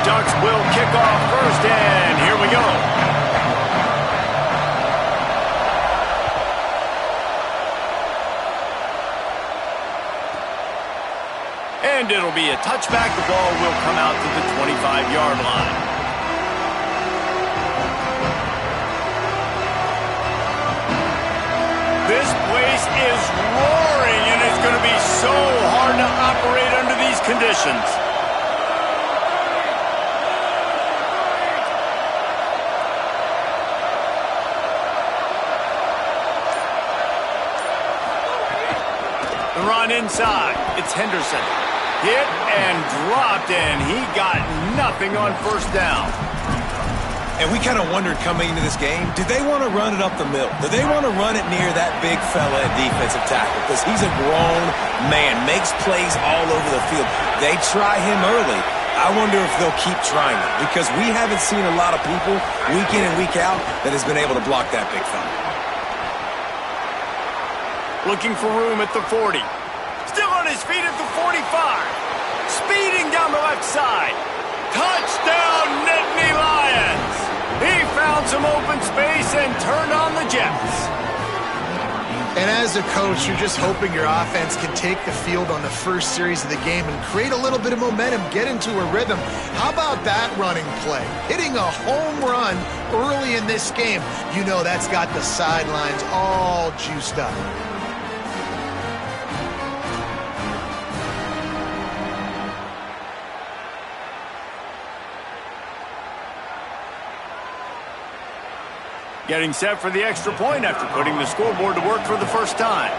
Ducks will kick off first, and here we go. And it'll be a touchback. The ball will come out to the 25-yard line. This place is roaring, and it's going to be so hard to operate under these conditions. The run inside. It's Henderson. Hit and dropped, and he got nothing on first down. And we kind of wondered coming into this game, did they want to run it up the middle? Do they want to run it near that big fella at defensive tackle? Because he's a grown man, makes plays all over the field. They try him early. I wonder if they'll keep trying it, because we haven't seen a lot of people week in and week out that has been able to block that big fella. Looking for room at the 40. Still on his feet at the 45. Speeding down the left side. Touchdown, Nittany Lions. He found some open space and turned on the Jets. And as a coach, you're just hoping your offense can take the field on the first series of the game and create a little bit of momentum, get into a rhythm. How about that running play? Hitting a home run early in this game. You know that's got the sidelines all juiced up. Getting set for the extra point after putting the scoreboard to work for the first time.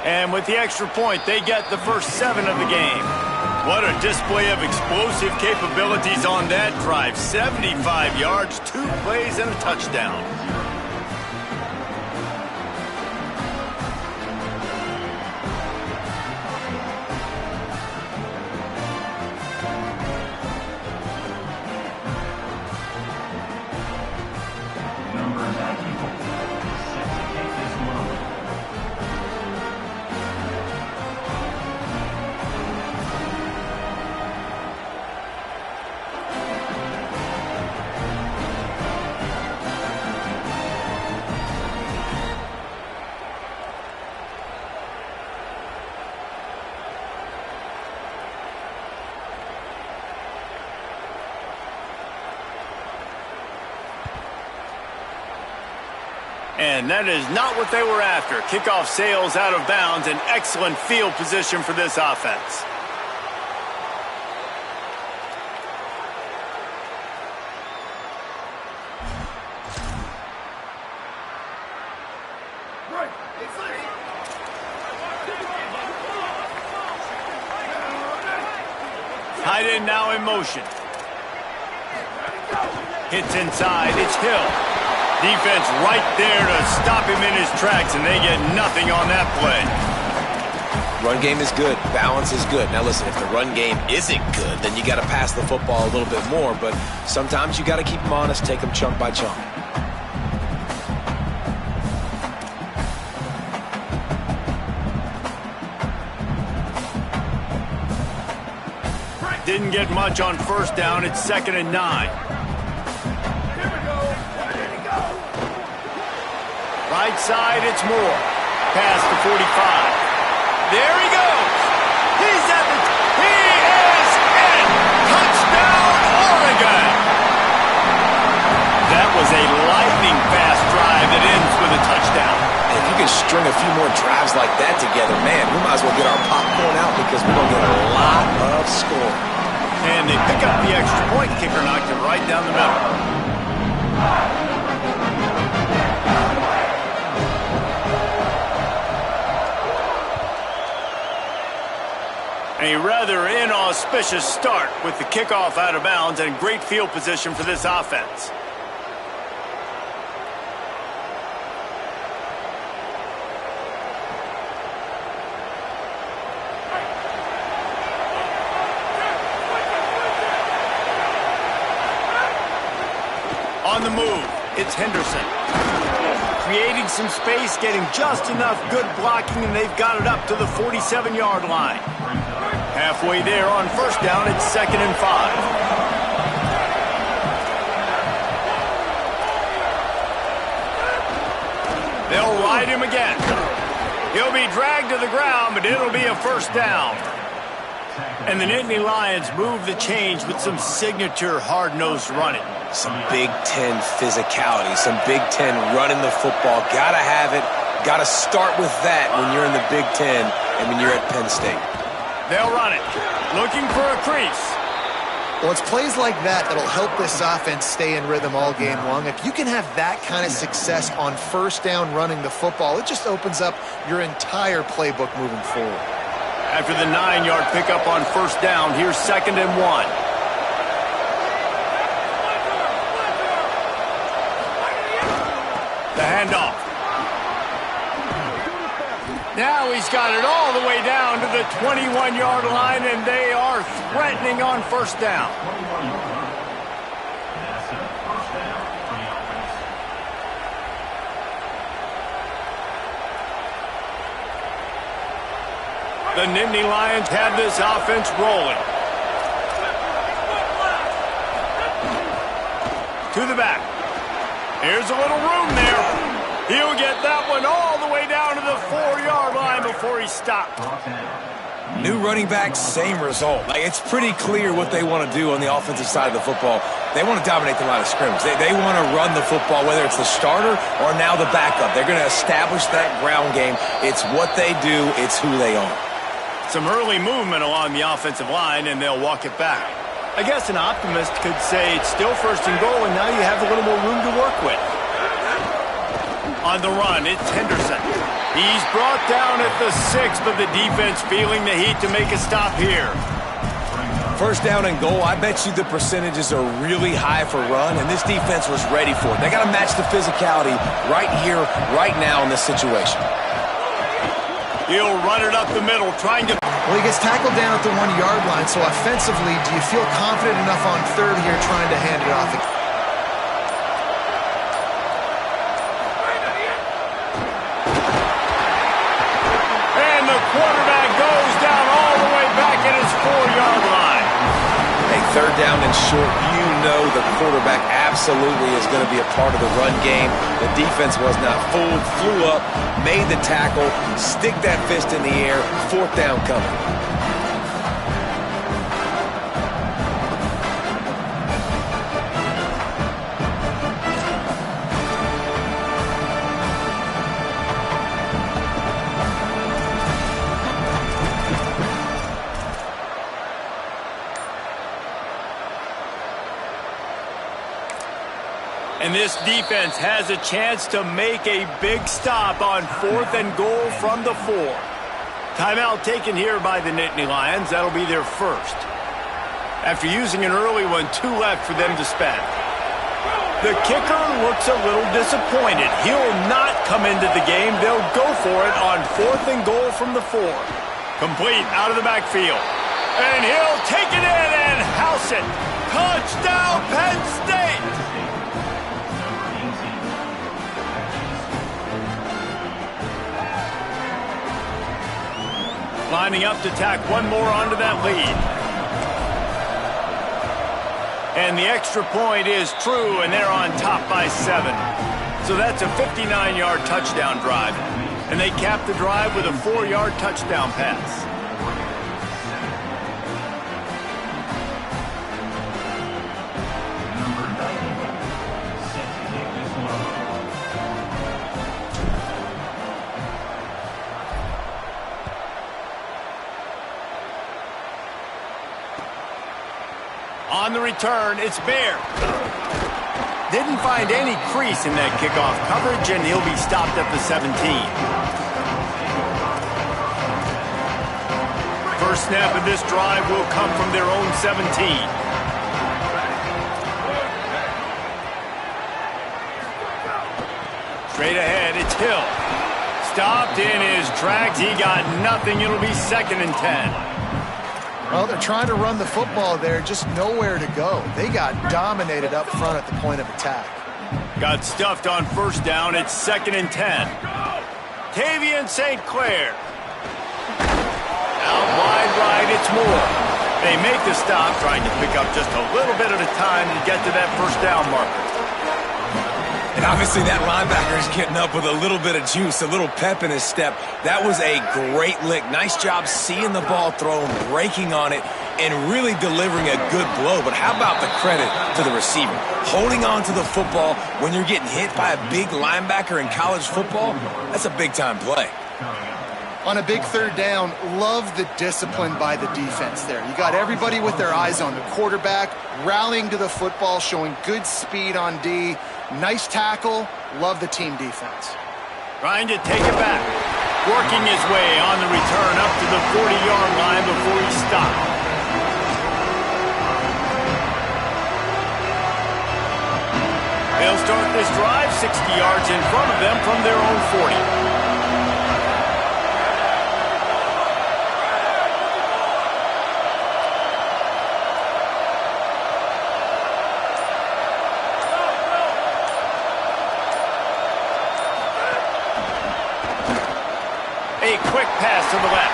And with the extra point, they get the first 7 of the game. What a display of explosive capabilities on that drive. 75 yards, 2 plays, and a touchdown. And that is not what they were after. Kickoff sails out of bounds. An excellent field position for this offense. Tight end now in motion. Hits inside. It's Hill. Defense right there to stop him in his tracks, and they get nothing on that play. Run game is good. Balance is good. Now listen, if the run game isn't good, then you got to pass the football a little bit more, but sometimes you got to keep them honest, take them chunk by chunk. Didn't get much on first down. It's 2nd and 9. Right side, it's Moore. Past the 45. There he goes. He's at the... He is in! Touchdown, Oregon! That was a lightning-fast drive that ends with a touchdown. If you can string a few more drives like that together, man, we might as well get our popcorn out because we're going to get a lot of scoring. And they pick up the extra point. Kicker knocked it right down the middle. A rather inauspicious start with the kickoff out of bounds and great field position for this offense. On the move, it's Henderson. Creating some space, getting just enough good blocking, and they've got it up to the 47-yard line. Halfway there on first down, it's 2nd and 5. They'll ride him again. He'll be dragged to the ground, but it'll be a first down. And the Nittany Lions move the change with some signature hard-nosed running. Some Big Ten physicality, some Big Ten running the football. Gotta have it. Gotta start with that when you're in the Big Ten and when you're at Penn State. They'll run it, looking for a crease. Well, it's plays like that that'll help this offense stay in rhythm all game long. If you can have that kind of success on first down running the football, it just opens up your entire playbook moving forward. After the 9-yard pickup on first down, here's 2nd and 1. The handoff. Now he's got it all the way down to the 21-yard line, and they are threatening on first down. The Nittany Lions have this offense rolling. To the back. Here's a little room there. He'll get that one all the way down to the 4-yard line before he stopped. New running back, same result. It's pretty clear what they want to do on the offensive side of the football. They want to dominate the line of scrimmage. They want to run the football, whether it's the starter or now the backup. They're going to establish that ground game. It's what they do. It's who they are. Some early movement along the offensive line, and they'll walk it back. I guess an optimist could say it's still 1st and goal, and now you have a little more room to work with. On the run, it's Henderson. He's brought down at the 6, but the defense feeling the heat to make a stop here. First down and goal, I bet you the percentages are really high for run, and this defense was ready for it. They got to match the physicality right here, right now in this situation. He'll run it up the middle, trying to... Well, he gets tackled down at the 1-yard line, so offensively, do you feel confident enough on third here trying to hand it off? And the quarterback goes down all the way back at his 4-yard line. Hey, third down and short, you know the quarterback absolutely is going to be a part of the run game. The defense was not fooled, flew up, made the tackle, stick that fist in the air, 4th down coming. And this defense has a chance to make a big stop on 4th and goal from the 4. Timeout taken here by the Nittany Lions. That'll be their first. After using an early one, 2 left for them to spend. The kicker looks a little disappointed. He'll not come into the game. They'll go for it on 4th and goal from the 4. Complete out of the backfield. And he'll take it in and house it. Touchdown, Penn State! Lining up to tack one more onto that lead. And the extra point is true, and they're on top by 7. So that's a 59-yard touchdown drive. And they cap the drive with a 4-yard touchdown pass. On the return, it's Bear. Didn't find any crease in that kickoff coverage, and he'll be stopped at the 17. First snap of this drive will come from their own 17. Straight ahead, it's Hill. Stopped in his tracks. He got nothing. It'll be 2nd and 10. Well, they're trying to run the football there, just nowhere to go. They got dominated up front at the point of attack. Got stuffed on first down. It's 2nd and 10. Tavian St. Clair. Out wide right, it's Moore. They make the stop, trying to pick up just a little bit at a time to get to that first down marker. And obviously that linebacker is getting up with a little bit of juice, a little pep in his step. That was a great lick. Nice job seeing the ball thrown, breaking on it, and really delivering a good blow. But how about the credit to the receiver? Holding on to the football when you're getting hit by a big linebacker in college football, that's a big-time play. On a big third down, love the discipline by the defense there. You got everybody with their eyes on the quarterback, rallying to the football, showing good speed on D. Nice tackle. Love the team defense. Trying to take it back. Working his way on the return up to the 40-yard line before he stopped. They'll start this drive 60 yards in front of them from their own 40. A quick pass to the left.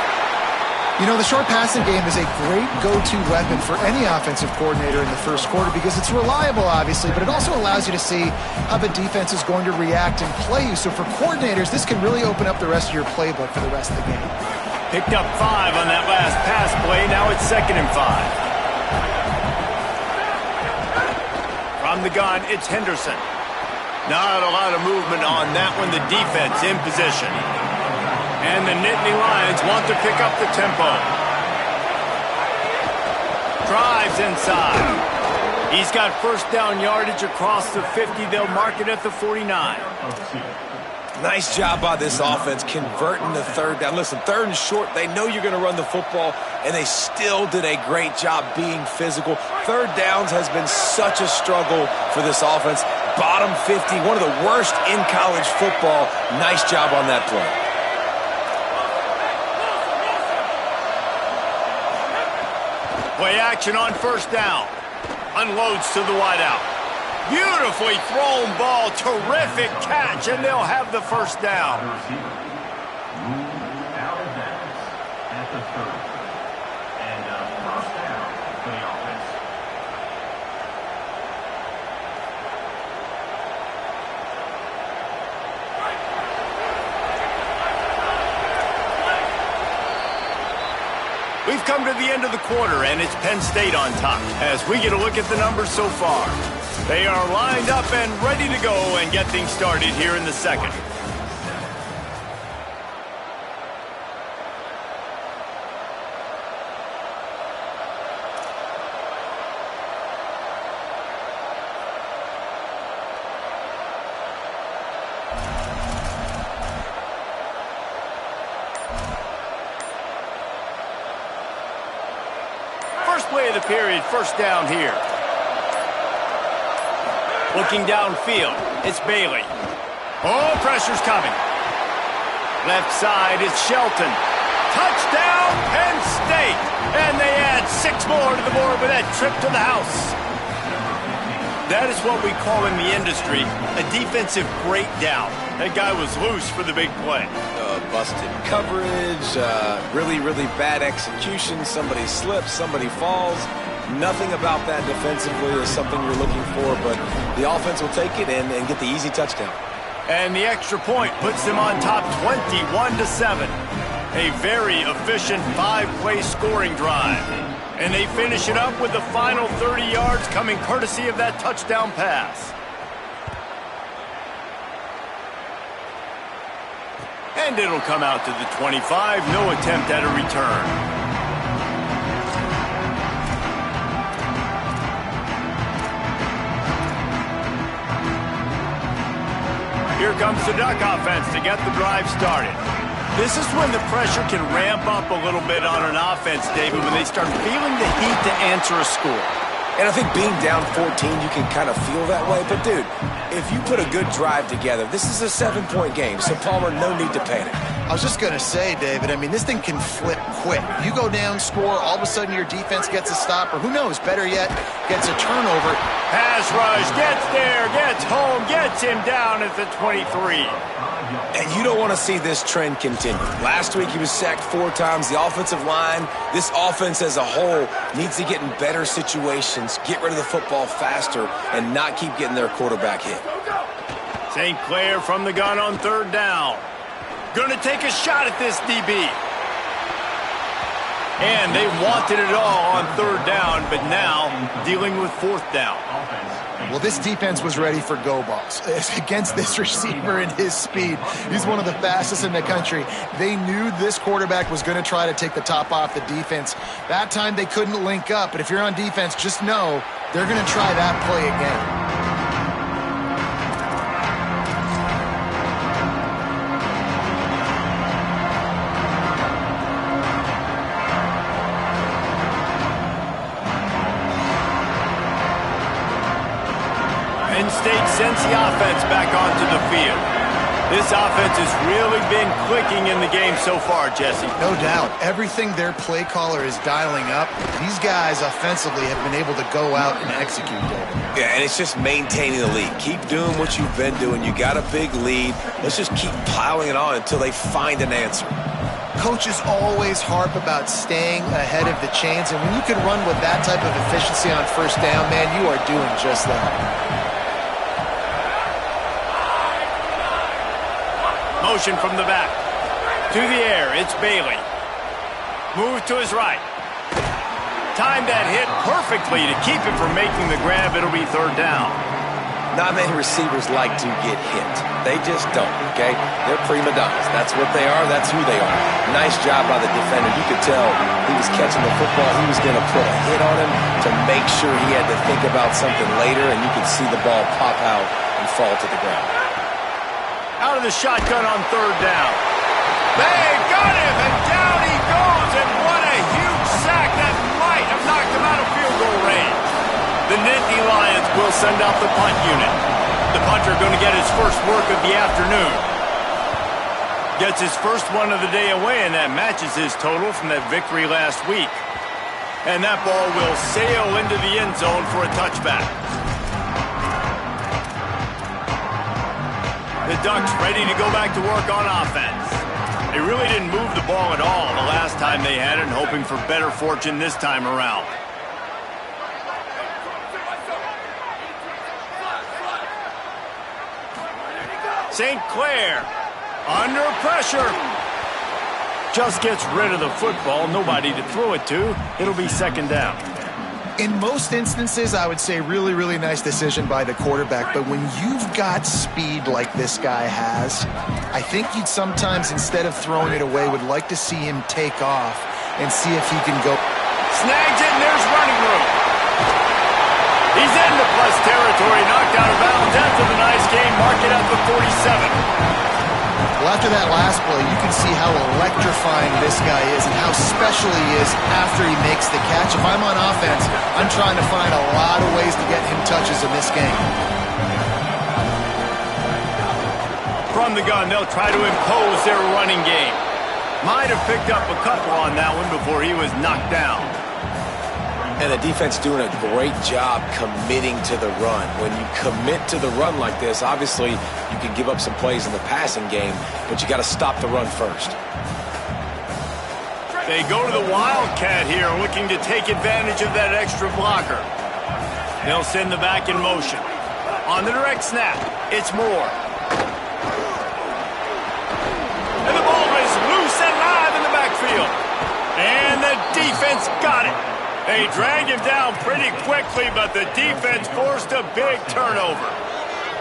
You know, the short passing game is a great go-to weapon for any offensive coordinator in the first quarter because it's reliable, obviously, but it also allows you to see how the defense is going to react and play you. So for coordinators, this can really open up the rest of your playbook for the rest of the game. Picked up 5 on that last pass play. Now it's 2nd and 5. From the gun, it's Henderson. Not a lot of movement on that one. The defense in position. And the Nittany Lions want to pick up the tempo. Drives inside. He's got first down yardage across the 50. They'll mark it at the 49. Nice job by this offense converting the third down. Listen, 3rd and short, they know you're going to run the football, and they still did a great job being physical. 3rd downs has been such a struggle for this offense. Bottom 50, one of the worst in college football. Nice job on that play. Play action on first down. Unloads to the wideout. Beautifully thrown ball. Terrific catch, and they'll have the first down. We've come to the end of the quarter, and it's Penn State on top as we get a look at the numbers so far. They are lined up and ready to go and get things started here in the second. Play of the period, first down here. Looking downfield, it's Bailey. Oh, pressure's coming. Left side, it's Shelton. Touchdown, Penn State! And they add 6 more to the board with that trip to the house. That is what we call in the industry a defensive breakdown. That guy was loose for the big play. Busted coverage, really bad execution. Somebody slips, somebody falls. Nothing about that defensively is something you're looking for, but the offense will take it and get the easy touchdown. And the extra point puts them on top 21-7. A very efficient 5-play scoring drive. And they finish it up with the final 30 yards coming courtesy of that touchdown pass. And it'll come out to the 25. No attempt at a return. Here comes the Duck offense to get the drive started. This is when the pressure can ramp up a little bit on an offense, David, when they start feeling the heat to answer a score. And I think being down 14, you can kind of feel that way. But, dude, if you put a good drive together, this is a 7-point game. So, Palmer, no need to panic. I was just going to say, David, I mean, this thing can flip quick. You go down, score, all of a sudden your defense gets a stop, or who knows, better yet, gets a turnover. Pass rush, gets there, gets home, gets him down at the 23. And you don't want to see this trend continue. Last week he was sacked 4 times. The offensive line, this offense as a whole, needs to get in better situations, get rid of the football faster, and not keep getting their quarterback hit. St. Clair from the gun on 3rd down. Gonna take a shot at this DB. And they wanted it all on 3rd down, but now dealing with 4th down. Well, this defense was ready for go balls against this receiver and his speed. He's one of the fastest in the country. They knew this quarterback was going to try to take the top off the defense. That time they couldn't link up, but if you're on defense, just know they're going to try that play again. Penn State sends the offense back onto the field. This offense has really been clicking in the game so far, Jesse. No doubt. Everything their play caller is dialing up, these guys offensively have been able to go out and execute, David. Yeah, and it's just maintaining the lead. Keep doing what you've been doing. You got a big lead. Let's just keep piling it on until they find an answer. Coaches always harp about staying ahead of the chains, and when you can run with that type of efficiency on 1st down, man, you are doing just that. Motion from the back. To the air, it's Bailey. Move to his right. Timed that hit perfectly to keep him from making the grab. It'll be 3rd down. Not many receivers like to get hit. They just don't, okay? They're prima donnas. That's what they are. That's who they are. Nice job by the defender. You could tell he was catching the football. He was going to put a hit on him to make sure he had to think about something later, and you could see the ball pop out and fall to the ground. Out of the shotgun on 3rd down. They got him, and down he goes, and what a huge sack that might have knocked him out of field goal range. The Nittany Lions will send out the punt unit. The punter going to get his first work of the afternoon. Gets his first one of the day away, and that matches his total from that victory last week. And that ball will sail into the end zone for a touchback. The Ducks ready to go back to work on offense. They really didn't move the ball at all the last time they had it, and hoping for better fortune this time around. St. Clair under pressure. Just gets rid of the football. Nobody to throw it to. It'll be 2nd down. In most instances, I would say really, really nice decision by the quarterback. But when you've got speed like this guy has, I think you'd sometimes, instead of throwing it away, would like to see him take off and see if he can go. Snags it, and there's running room. He's into plus territory, knocked out of bounds after the nice game. Mark it at the 47. Well, after that last play, you can see how electrifying this guy is and how special he is after he makes the catch. If I'm on offense, I'm trying to find a lot of ways to get him touches in this game. From the gun, they'll try to impose their running game. Might have picked up a couple on that one before he was knocked down. And the defense doing a great job committing to the run. When you commit to the run like this, obviously you can give up some plays in the passing game, but you got to stop the run first. They go to the Wildcat here, looking to take advantage of that extra blocker. They'll send the back in motion. On the direct snap, it's Moore. And the ball is loose and live in the backfield. And the defense got it. They dragged him down pretty quickly, but the defense forced a big turnover.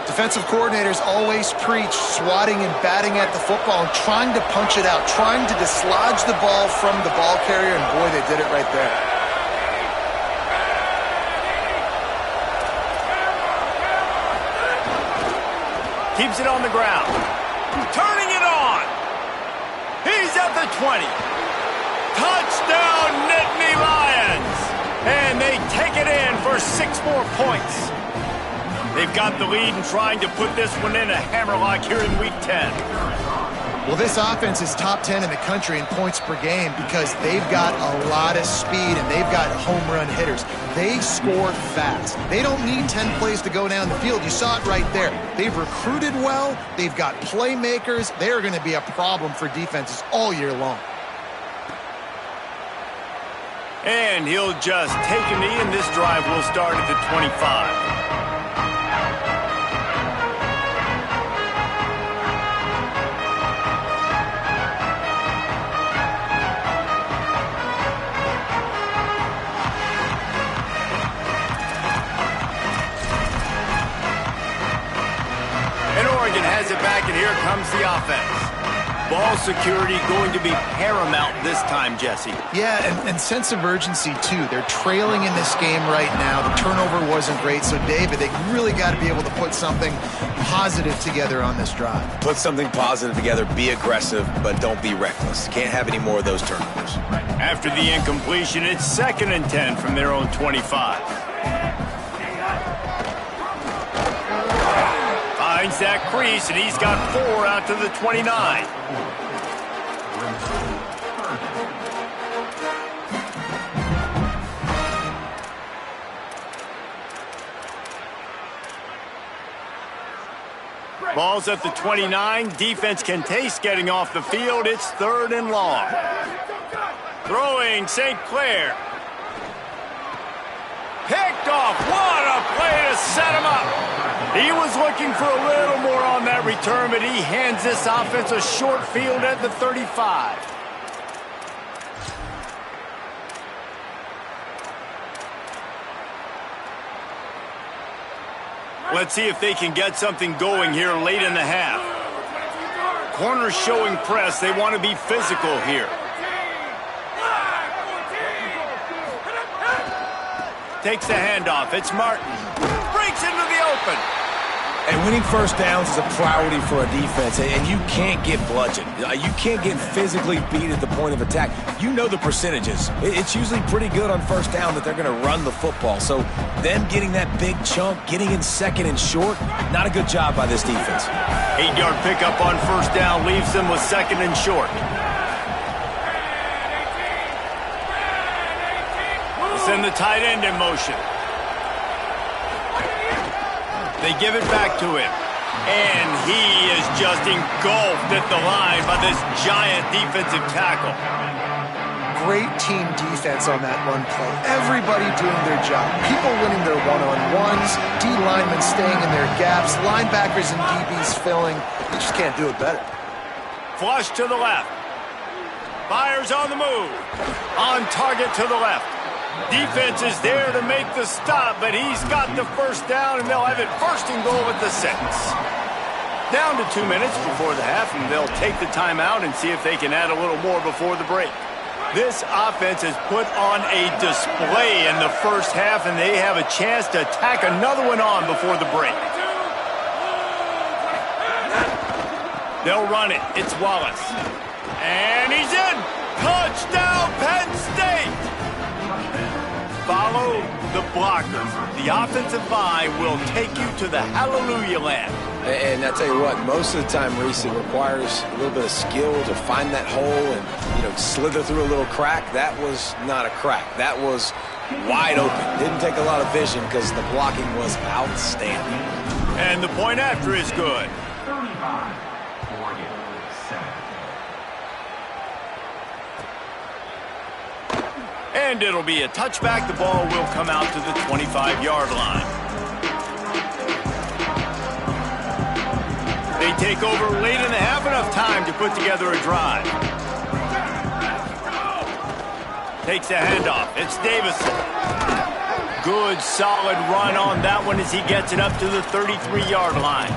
Defensive coordinators always preach swatting and batting at the football and trying to punch it out, trying to dislodge the ball from the ball carrier, and boy, they did it right there. Keeps it on the ground. Turning it on. He's at the 20. Touchdown, Nittany Lions! And they take it in for 6 more points. They've got the lead and trying to put this one in a hammerlock here in Week 10. Well, this offense is top 10 in the country in points per game because they've got a lot of speed and they've got home run hitters. They score fast. They don't need 10 plays to go down the field. You saw it right there. They've recruited well. They've got playmakers. They are going to be a problem for defenses all year long. And he'll just take a knee, and this drive will start at the 25. Has it back, and here comes the offense. Ball security going to be paramount this time, Jesse. Yeah, and sense of urgency, too. They're trailing in this game right now. The turnover wasn't great, so, David, they really got to be able to put something positive together on this drive. Put something positive together, be aggressive, but don't be reckless. Can't have any more of those turnovers. After the incompletion, it's 2nd and 10 from their own 25. Finds that crease, and he's got 4 out to the 29. Ball's at the 29. Defense can taste getting off the field. It's 3rd and long. Throwing St. Clair. Picked off. What a play to set him up. He was looking for a little more on that return, but he hands this offense a short field at the 35. Let's see if they can get something going here late in the half. Corners showing press. They want to be physical here. Takes the handoff. It's Martin. Breaks into the open. And winning first downs is a priority for a defense, and you can't get bludgeoned. You can't get physically beat at the point of attack. You know the percentages. It's usually pretty good on first down that they're going to run the football. So them getting that big chunk, getting in 2nd and short, not a good job by this defense. 8-yard pickup on first down leaves them with 2nd and short. Send the tight end in motion. They give it back to him. And he is just engulfed at the line by this giant defensive tackle. Great team defense on that run play. Everybody doing their job. People winning their one-on-ones. D linemen staying in their gaps. Linebackers and DBs filling. You just can't do it better. Flush to the left. Fires on the move. On target to the left. Defense is there to make the stop, but he's got the first down, and they'll have it 1st and goal at the 6. Down to 2 minutes before the half, and they'll take the timeout and see if they can add a little more before the break. This offense has put on a display in the first half, and they have a chance to tack another one on before the break. They'll run it. It's Wallace. And he's in. Touchdown, Penn State. Follow the blockers. The offensive line will take you to the hallelujah land. And I tell you what, most of the time, Reese, it requires a little bit of skill to find that hole and, slither through a little crack. That was not a crack. That was wide open. Didn't take a lot of vision because the blocking was outstanding. And the point after is good. 35-47. And it'll be a touchback. The ball will come out to the 25-yard line. They take over late in the half, enough time to put together a drive. Takes a handoff. It's Davison. Good, solid run on that one as he gets it up to the 33-yard line.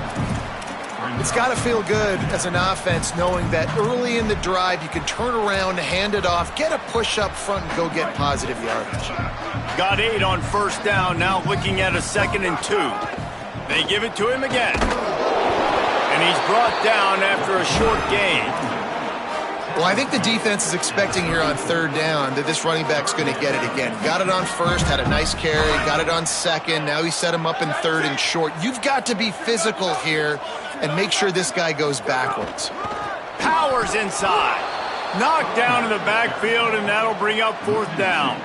It's got to feel good as an offense knowing that early in the drive you can turn around, hand it off, get a push up front, and go get positive yardage. Got 8 on first down, now looking at a 2nd and 2. They give it to him again. And he's brought down after a short gain. Well, I think the defense is expecting here on 3rd down that this running back's going to get it again. Got it on first, had a nice carry, got it on 2nd. Now he set him up in 3rd and short. You've got to be physical here and make sure this guy goes backwards. powers inside. Knocked down in the backfield, and that'll bring up 4th down.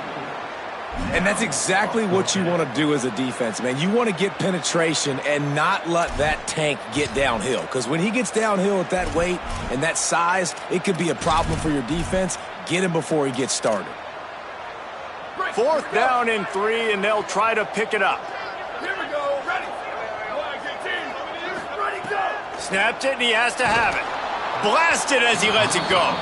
And that's exactly what you want to do as a defense, man. You want to get penetration and not let that tank get downhill. Because when he gets downhill at that weight and that size, it could be a problem for your defense. Get him before he gets started. 4th down and 3, and they'll try to pick it up. Here we go. Ready. Ready, go. Snapped it, and he has to have it. Blasted as he lets it go.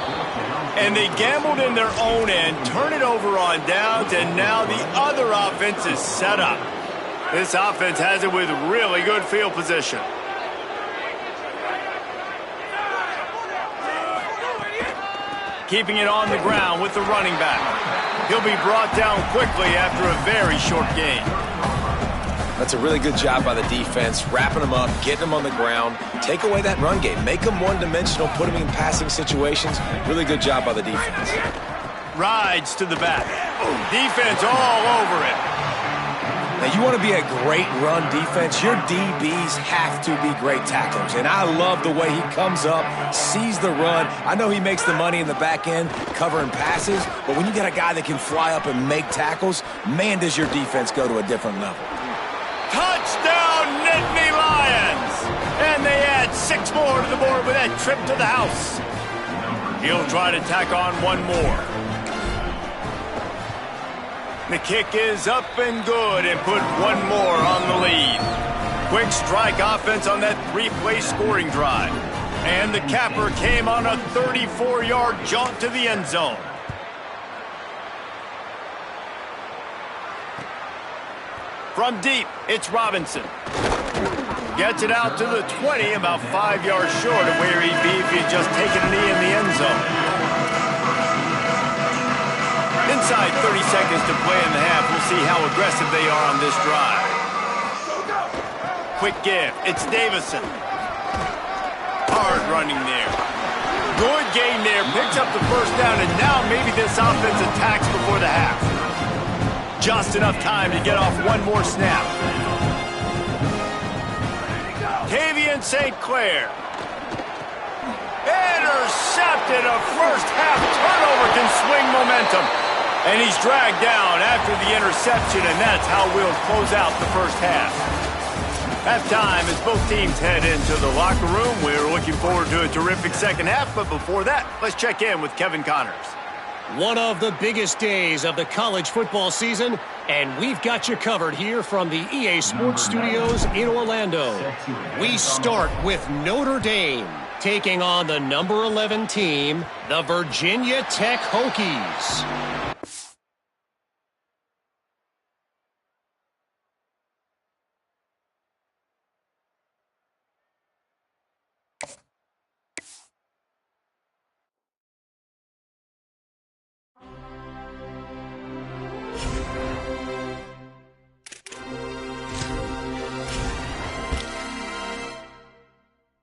And they gambled in their own end, turn it over on downs, and now the other offense is set up. This offense has it with really good field position. Keeping it on the ground with the running back. He'll be brought down quickly after a very short gain. That's a really good job by the defense, wrapping them up, getting them on the ground, take away that run game, make them one-dimensional, put them in passing situations. Really good job by the defense. Rides to the back. Defense all over it. Now, you want to be a great run defense, your DBs have to be great tacklers. And I love the way he comes up, sees the run. I know he makes the money in the back end covering passes, but when you get a guy that can fly up and make tackles, man, does your defense go to a different level. Touchdown, Nittany Lions! And they add 6 more to the board with that trip to the house. He'll try to tack on one more. The kick is up and good and put one more on the lead. Quick strike offense on that 3-play scoring drive. And the capper came on a 34-yard jaunt to the end zone. From deep, it's Robinson. Gets it out to the 20, about 5 yards short of where he'd be if he'd just taken a knee in the end zone. Inside 30 seconds to play in the half. We'll see how aggressive they are on this drive. Quick give. It's Davison. Hard running there. Good gain there. Picks up the 1st down, and now maybe this offense attacks before the half. Just enough time to get off one more snap. Tavian St. Clair. Intercepted. A first-half turnover can swing momentum. And he's dragged down after the interception, and that's how we'll close out the first half. Halftime as both teams head into the locker room. We're looking forward to a terrific second half, but before that, let's check in with Kevin Connors. One of the biggest days of the college football season, and we've got you covered here from the EA Sports Studios in Orlando. We start with Notre Dame, taking on the number 11 team, the Virginia Tech Hokies.